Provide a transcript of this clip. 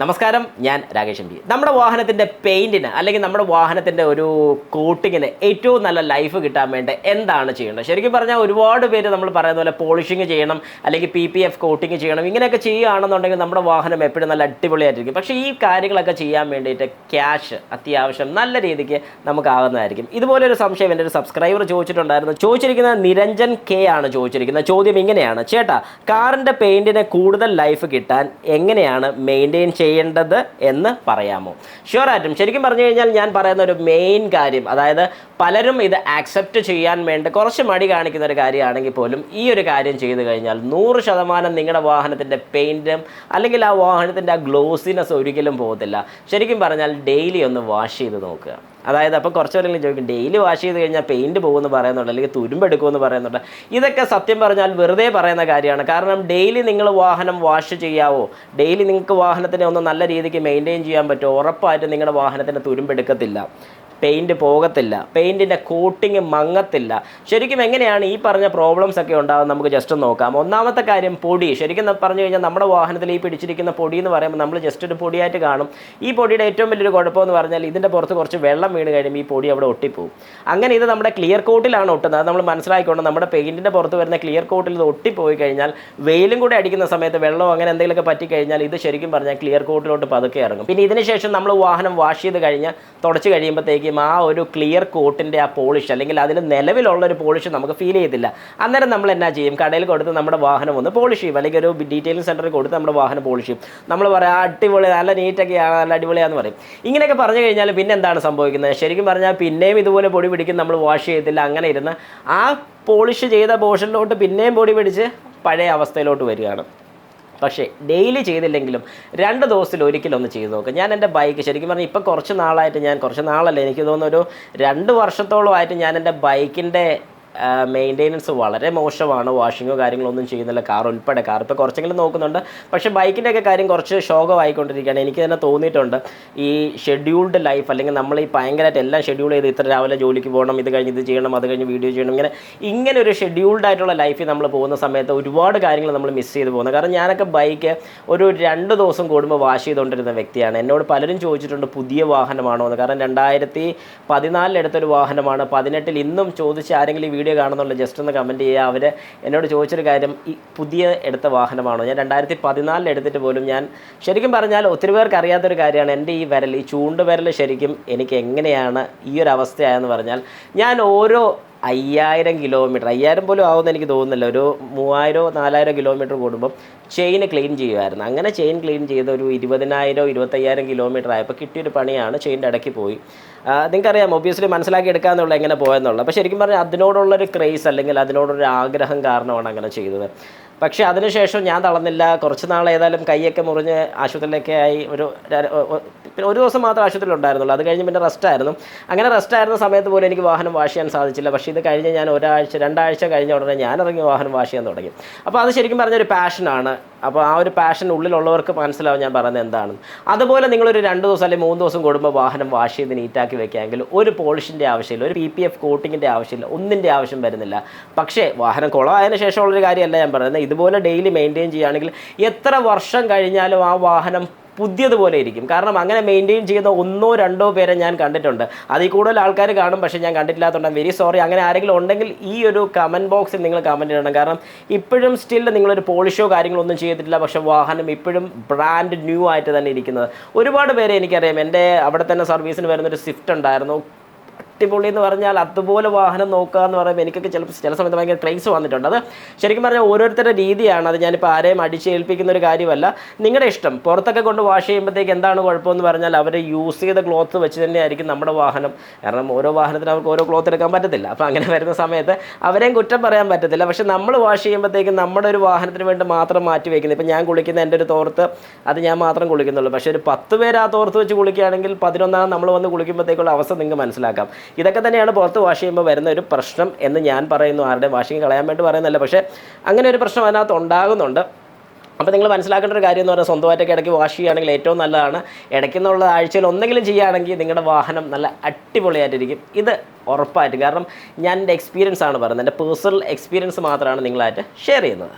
നമസ്കാരം, ഞാൻ Rakesh M P. നമ്മുടെ വാഹനത്തിൻ്റെ പെയിൻറ്റിന് അല്ലെങ്കിൽ നമ്മുടെ വാഹനത്തിൻ്റെ ഒരു കോട്ടിങ്ങിന് ഏറ്റവും നല്ല ലൈഫ് കിട്ടാൻ വേണ്ടി എന്താണ് ചെയ്യേണ്ടത്? ശരിക്കും പറഞ്ഞാൽ ഒരുപാട് പേര് നമ്മൾ പറയുന്ന പോലെ പോളിഷിങ് ചെയ്യണം, അല്ലെങ്കിൽ PPF കോട്ടിങ് ചെയ്യണം, ഇങ്ങനെയൊക്കെ ചെയ്യുകയാണെന്നുണ്ടെങ്കിൽ നമ്മുടെ വാഹനം എപ്പോഴും നല്ല അടിപൊളിയായിട്ടിരിക്കും. പക്ഷേ ഈ കാര്യങ്ങളൊക്കെ ചെയ്യാൻ വേണ്ടിയിട്ട് ക്യാഷ് അത്യാവശ്യം നല്ല രീതിക്ക് നമുക്കാകുന്നതായിരിക്കും. ഇതുപോലൊരു സംശയം എൻ്റെ ഒരു സബ്സ്ക്രൈബർ ചോദിച്ചിട്ടുണ്ടായിരുന്നു. ചോദിച്ചിരിക്കുന്നത് നിരഞ്ജൻ K ആണ് ചോദിച്ചിരിക്കുന്നത്. ചോദ്യം ഇങ്ങനെയാണ്: ചേട്ടാ, കാറിൻ്റെ പെയിൻറ്റിന് കൂടുതൽ ലൈഫ് കിട്ടാൻ എങ്ങനെയാണ് മെയിൻറ്റെയിൻ ചെയ്യേണ്ടത് എന്ന് പറയാമോ? ഷുവറായിട്ടും. ശരിക്കും പറഞ്ഞു കഴിഞ്ഞാൽ ഞാൻ പറയുന്ന ഒരു മെയിൻ കാര്യം, അതായത് പലരും ഇത് ആക്സെപ്റ്റ് ചെയ്യാൻ വേണ്ടി കുറച്ച് മടി കാണിക്കുന്ന ഒരു കാര്യമാണെങ്കിൽ പോലും ഈ ഒരു കാര്യം ചെയ്തു കഴിഞ്ഞാൽ 100% നിങ്ങളുടെ വാഹനത്തിൻ്റെ പെയിൻറ്റും അല്ലെങ്കിൽ ആ വാഹനത്തിൻ്റെ ആ ഗ്ലോസിനെസ് ഒരിക്കലും പോകത്തില്ല. ശരിക്കും പറഞ്ഞാൽ ഡെയിലി ഒന്ന് വാഷ് ചെയ്ത് നോക്കുക. അതായത് അപ്പോൾ കുറച്ച് പേരെങ്കിലും ചോദിക്കും, ഡെയിലി വാഷ് ചെയ്ത് കഴിഞ്ഞാൽ പെയിൻറ്റ് പോകുമെന്ന് പറയുന്നുണ്ട്, അല്ലെങ്കിൽ തുരുമ്പെടുക്കുമെന്ന് പറയുന്നുണ്ട്. ഇതൊക്കെ സത്യം പറഞ്ഞാൽ വെറുതെ പറയുന്ന കാര്യമാണ്. കാരണം ഡെയിലി നിങ്ങൾ വാഹനം വാഷ് ചെയ്യാവോ? ഡെയിലി നിങ്ങൾക്ക് വാഹനത്തിനെ ഒന്ന് നല്ല രീതിക്ക് മെയിൻറ്റെയിൻ ചെയ്യാൻ പറ്റുമോ? ഉറപ്പായിട്ടും നിങ്ങളുടെ വാഹനത്തിന് തുരുമ്പെടുക്കത്തില്ല, പെയിൻറ്റ് പോകത്തില്ല, പെയിൻറ്റിൻ്റെ കോട്ടിങ് മങ്ങത്തില്ല. ശരിക്കും എങ്ങനെയാണ് ഈ പറഞ്ഞ പ്രോബ്ലംസ് ഒക്കെ ഉണ്ടാകുന്നത് നമുക്ക് ജസ്റ്റ് നോക്കാം. ഒന്നാമത്തെ കാര്യം, പൊടി. ശരിക്കും പറഞ്ഞു കഴിഞ്ഞാൽ നമ്മുടെ വാഹനത്തിൽ ഈ പിടിച്ചിരിക്കുന്ന പൊടി എന്ന് പറയുമ്പോൾ നമ്മൾ ജസ്റ്റ് ഒരു പൊടിയായിട്ട് കാണും. ഈ പൊടിയുടെ ഏറ്റവും വലിയൊരു കുഴപ്പമെന്ന് പറഞ്ഞാൽ ഇതിൻ്റെ പുറത്ത് കുറച്ച് വെള്ളം വീണ് കഴിയുമ്പോൾ ഈ പൊടി അവിടെ ഒട്ടിപ്പോവും. അങ്ങനെ ഇത് നമ്മുടെ ക്ലിയർ കോട്ടിലാണ് ഒട്ടുന്നത്. അത് നമ്മൾ മനസ്സിലാക്കിക്കൊണ്ട് നമ്മുടെ പെയിൻറ്റിൻ്റെ പുറത്ത് വരുന്ന ക്ലിയർ കോട്ടിൽ ഇത് ഒട്ടിപ്പോയി കഴിഞ്ഞാൽ വെയിലും കൂടെ അടിക്കുന്ന സമയത്ത് വെള്ളമോ അങ്ങനെ എന്തെങ്കിലുമൊക്കെ പറ്റിക്കഴിഞ്ഞാൽ ഇത് ശരിക്കും പറഞ്ഞാൽ ക്ലിയർ കോട്ടിലോട്ട് പതുക്കെ ഇറങ്ങും. പിന്നെ ഇതിന് ശേഷം നമ്മൾ വാഹനം വാഷ് ചെയ്ത് കഴിഞ്ഞ് തുടച്ച് കഴിയുമ്പോഴത്തേക്ക് ആ ഒരു ക്ലിയർ കോട്ടിൻ്റെ ആ പോളിഷ് അല്ലെങ്കിൽ അതിൽ നിലവിലുള്ളൊരു പോളിഷ് നമുക്ക് ഫീൽ ചെയ്തില്ല. അന്നേരം നമ്മൾ എന്നാ ചെയ്യും? കടയിൽ കൊടുത്ത് നമ്മുടെ വാഹനം ഒന്ന് പോളിഷ് ചെയ്യും, അല്ലെങ്കിൽ ഒരു ഡീറ്റെയിലിംഗ് സെൻറ്ററിൽ കൊടുത്ത് നമ്മുടെ വാഹനം പോളിഷ് ചെയ്യും. നമ്മൾ പറയാം അടിപൊളി, നല്ല നീറ്റൊക്കെയാണ്, നല്ല അടിപൊളിയാന്ന് പറയും. ഇങ്ങനെയൊക്കെ പറഞ്ഞു കഴിഞ്ഞാൽ പിന്നെ എന്താണ് സംഭവിക്കുന്നത്? ശരിക്കും പറഞ്ഞാൽ പിന്നെയും ഇതുപോലെ പൊടി പിടിക്കും, നമ്മൾ വാഷ് ചെയ്തില്ല. അങ്ങനെ ഇരുന്ന് ആ പോളിഷ് ചെയ്ത പോർഷനിലോട്ട് പിന്നെയും പൊടി പിടിച്ച് പഴയ അവസ്ഥയിലോട്ട് വരികയാണ്. പക്ഷേ ഡെയിലി ചെയ്തില്ലെങ്കിലും 2 ദിവസത്തിൽ ഒരിക്കലൊന്ന് ചെയ്ത് നോക്കുക. ഞാൻ എൻ്റെ ബൈക്ക് ശരിക്കും പറഞ്ഞാൽ ഇപ്പം കുറച്ച് നാളല്ല, എനിക്ക് തോന്നുന്നു ഒരു 2 വർഷത്തോളമായിട്ട് ഞാൻ എൻ്റെ ബൈക്കിൻ്റെ മെയിൻ്റെനൻസ് വളരെ മോശമാണ്. വാഷിങ്ങോ കാര്യങ്ങളൊന്നും ചെയ്യുന്നില്ല, കാർ ഉൾപ്പെടെ. കാർ ഇപ്പോൾ കുറച്ചെങ്കിലും നോക്കുന്നുണ്ട്, പക്ഷേ ബൈക്കിൻ്റെയൊക്കെ കാര്യം കുറച്ച് ശോകമായിക്കൊണ്ടിരിക്കുകയാണ്. എനിക്ക് തന്നെ തോന്നിയിട്ടുണ്ട് ഈ ഷെഡ്യൂൾഡ് ലൈഫ്, അല്ലെങ്കിൽ നമ്മൾ ഈ ഭയങ്കരമായിട്ട് എല്ലാം ഷെഡ്യൂൾ ചെയ്ത് ഇത്ര രാവിലെ ജോലിക്ക് പോകണം, ഇത് കഴിഞ്ഞ് ഇത് ചെയ്യണം, അത് കഴിഞ്ഞ് വീഡിയോ ചെയ്യണം, ഇങ്ങനെ ഒരു ഷെഡ്യൂൾഡ് ആയിട്ടുള്ള ലൈഫിൽ നമ്മൾ പോകുന്ന സമയത്ത് ഒരുപാട് കാര്യങ്ങൾ നമ്മൾ മിസ് ചെയ്ത് പോകുന്നത്. കാരണം ഞാനൊക്കെ ബൈക്ക് ഒരു 2 ദിവസം കൂടുമ്പോൾ വാഷ് ചെയ്തുകൊണ്ടിരുന്ന വ്യക്തിയാണ്. എന്നോട് പലരും ചോദിച്ചിട്ടുണ്ട് പുതിയ വാഹനമാണോ എന്ന്. കാരണം 2014 എടുത്തൊരു വാഹനമാണ്. 2018 ഇന്നും ചോദിച്ച് ആരെങ്കിലും വീഡിയോ കാണുന്നുള്ള ജസ്റ്റ് ഒന്ന് കമൻറ്റ് ചെയ്യുക. അവർ എന്നോട് ചോദിച്ചൊരു കാര്യം, ഈ പുതിയ എടുത്ത വാഹനമാണോ? ഞാൻ 2014 എടുത്തിട്ട് പോലും ഞാൻ ശരിക്കും പറഞ്ഞാൽ ഒത്തിരി പേർക്ക് അറിയാത്തൊരു കാര്യമാണ്, എൻ്റെ ഈ വിരൽ, ഈ ചൂണ്ടുവിരൽ ശരിക്കും എനിക്ക് എങ്ങനെയാണ് ഈ ഒരു അവസ്ഥയായെന്ന് പറഞ്ഞാൽ, ഞാൻ ഓരോ 5000 കിലോമീറ്റർ, 5000 പോലും ആവുമെന്ന് എനിക്ക് തോന്നുന്നില്ല, ഒരു 3000-4000 കിലോമീറ്റർ കൂടുമ്പം ചെയിൻ ക്ലീൻ ചെയ്യുമായിരുന്നു. അങ്ങനെ ചെയിൻ ക്ലീൻ ചെയ്ത് ഒരു 20,000-25,000 കിലോമീറ്റർ ആയപ്പോൾ കിട്ടിയൊരു പണിയാണ്. ചെയിൻ്റെ ഇടയ്ക്ക് പോയി. നിങ്ങൾക്കറിയാം, ഒബ്വിയസ്ലി മനസ്സിലാക്കി എടുക്കാമെന്നുള്ള എങ്ങനെ പോയെന്നുള്ളത്. അപ്പോൾ ശരിക്കും പറഞ്ഞാൽ അതിനോടുള്ളൊരു ക്രേസ് അല്ലെങ്കിൽ അതിനോടൊരു ആഗ്രഹം കാരണമാണ് അങ്ങനെ ചെയ്തത്. പക്ഷേ അതിനുശേഷം ഞാൻ തളർന്നില്ല. കുറച്ച് നാൾ ഏതായാലും കൈയൊക്കെ മുറിഞ്ഞ് ആശുപത്രിയിലൊക്കെ ആയി. പിന്നെ ഒരു ദിവസം മാത്രം ആശുപത്രിയിൽ ഉണ്ടായിരുന്നുള്ളൂ. അത് കഴിഞ്ഞ് പിന്നെ റെസ്റ്റായിരുന്നു. അങ്ങനെ റെസ്റ്റായിരുന്ന സമയത്ത് പോലും എനിക്ക് വാഹനം വാഷ് ചെയ്യാൻ സാധിച്ചില്ല. പക്ഷേ ഇത് കഴിഞ്ഞ് ഞാൻ 2 ആഴ്ച കഴിഞ്ഞ ഉടനെ ഞാൻ ഇറങ്ങി വാഹനം വാഷ് ചെയ്യാൻ തുടങ്ങി. അപ്പോൾ അത് ശരിക്കും പറഞ്ഞൊരു പാഷനാണ്. അപ്പോൾ ആ ഒരു പാഷൻ ഉള്ളിലുള്ളവർക്ക് മനസ്സിലാവും ഞാൻ പറയുന്നത് എന്താണെന്ന്. അതുപോലെ നിങ്ങളൊരു 2 ദിവസം അല്ലെങ്കിൽ 3 ദിവസം കൂടുമ്പോൾ വാഹനം വാഷ് ചെയ്ത് നീറ്റാക്കി വെക്കുകയെങ്കിൽ ഒരു പോളിഷിൻ്റെ ആവശ്യമില്ല, ഒരു PPF കോട്ടിങ്ങിൻ്റെ ആവശ്യമില്ല, ഒന്നിൻ്റെ ആവശ്യം വരുന്നില്ല. പക്ഷേ വാഹനം കുളമായതിനു ശേഷമുള്ളൊരു കാര്യമല്ല ഞാൻ പറയുന്നത്. ഇതുപോലെ ഡെയിലി മെയിൻറ്റെയിൻ ചെയ്യുകയാണെങ്കിൽ എത്ര വർഷം കഴിഞ്ഞാലും ആ വാഹനം പുതിയതുപോലെ ഇരിക്കും. കാരണം അങ്ങനെ മെയിൻറ്റെയിൻ ചെയ്യുന്ന 1-2 പേരെ ഞാൻ കണ്ടിട്ടുണ്ട്. അതിൽ കൂടുതൽ ആൾക്കാർ കാണും, പക്ഷേ ഞാൻ കണ്ടിട്ടില്ലാത്തതുകൊണ്ട് വെരി സോറി. അങ്ങനെ ആരെങ്കിലും ഉണ്ടെങ്കിൽ ഈ ഒരു കമൻറ്റ് ബോക്സിൽ നിങ്ങൾ കമൻറ്റ് ചെയ്യണം. കാരണം ഇപ്പോഴും സ്റ്റിൽ നിങ്ങളൊരു പോളിഷോ കാര്യങ്ങളൊന്നും ചെയ്തിട്ടില്ല, പക്ഷേ വാഹനം ഇപ്പോഴും ബ്രാൻഡ് ന്യൂ ആയിട്ട് തന്നെ ഇരിക്കുന്നത് ഒരുപാട് പേരെ എനിക്കറിയാം. എൻ്റെ അവിടെ തന്നെ സർവീസിന് വരുന്നൊരു സ്വിഫ്റ്റ് ഉണ്ടായിരുന്നു. അടിപൊളി എന്ന് പറഞ്ഞാൽ അതുപോലെ വാഹനം നോക്കുക എന്ന് പറയുമ്പോൾ എനിക്കൊക്കെ ചില സമയത്ത് ഭയങ്കര ക്രേസ് വന്നിട്ടുണ്ട്. അത് ശരിക്കും പറഞ്ഞാൽ ഓരോരുത്തരുടെ രീതിയാണ്. അത് ഞാനിപ്പോൾ ആരെയും അടിച്ചേൽപ്പിക്കുന്ന ഒരു കാര്യമല്ല, നിങ്ങളുടെ ഇഷ്ടം. പുറത്തൊക്കെ കൊണ്ട് വാഷ് ചെയ്യുമ്പോഴത്തേക്ക് എന്താണ് കുഴപ്പമെന്ന് പറഞ്ഞാൽ അവർ യൂസ് ചെയ്ത ക്ലോത്ത് വെച്ച് തന്നെയായിരിക്കും നമ്മുടെ വാഹനം. കാരണം ഓരോ വാഹനത്തിന് അവർക്ക് ഓരോ ക്ലോത്ത് എടുക്കാൻ പറ്റത്തില്ല. അപ്പോൾ അങ്ങനെ വരുന്ന സമയത്ത് അവരെയും കുറ്റം പറയാൻ പറ്റത്തില്ല. പക്ഷേ നമ്മൾ വാഷ് ചെയ്യുമ്പോഴത്തേക്കും നമ്മുടെ ഒരു വാഹനത്തിന് വേണ്ടി മാത്രം മാറ്റി വയ്ക്കുന്നത്. ഇപ്പോൾ ഞാൻ കുളിക്കുന്ന എൻ്റെ ഒരു തോർത്ത് അത് ഞാൻ മാത്രം കുളിക്കുന്നുള്ളൂ. പക്ഷേ ഒരു 10 പേര് ആ തോർത്ത് വെച്ച് കുളിക്കുകയാണെങ്കിൽ 11 നമ്മൾ വന്ന് കുളിക്കുമ്പോഴത്തേക്കുള്ള അവസ്ഥ നിങ്ങൾക്ക് മനസ്സിലാക്കാം. ഇതൊക്കെ തന്നെയാണ് പുറത്ത് വാഷ് ചെയ്യുമ്പോൾ വരുന്ന ഒരു പ്രശ്നം എന്ന് ഞാൻ പറയുന്നു. ആരുടെ വാഷിങ് കളയാൻ വേണ്ടി പറയുന്നതല്ല, പക്ഷേ അങ്ങനെ ഒരു പ്രശ്നം അതിനകത്ത് ഉണ്ടാകുന്നുണ്ട്. അപ്പോൾ നിങ്ങൾ മനസ്സിലാക്കേണ്ട ഒരു കാര്യം എന്ന് പറഞ്ഞാൽ സ്വന്തമായിട്ടൊക്കെ ഇടയ്ക്ക് വാഷ് ചെയ്യുകയാണെങ്കിൽ ഏറ്റവും നല്ലതാണ്. ഇടയ്ക്കെന്നുള്ള ആഴ്ചയിൽ ഒന്നെങ്കിലും ചെയ്യുകയാണെങ്കിൽ നിങ്ങളുടെ വാഹനം നല്ല അടിപൊളിയായിട്ടിരിക്കും. ഇത് ഉറപ്പായിട്ടും. കാരണം ഞാൻ എൻ്റെ എക്സ്പീരിയൻസ് ആണ് പറയുന്നത്, എൻ്റെ പേഴ്സണൽ എക്സ്പീരിയൻസ് മാത്രമാണ് നിങ്ങളായിട്ട് ഷെയർ ചെയ്യുന്നത്.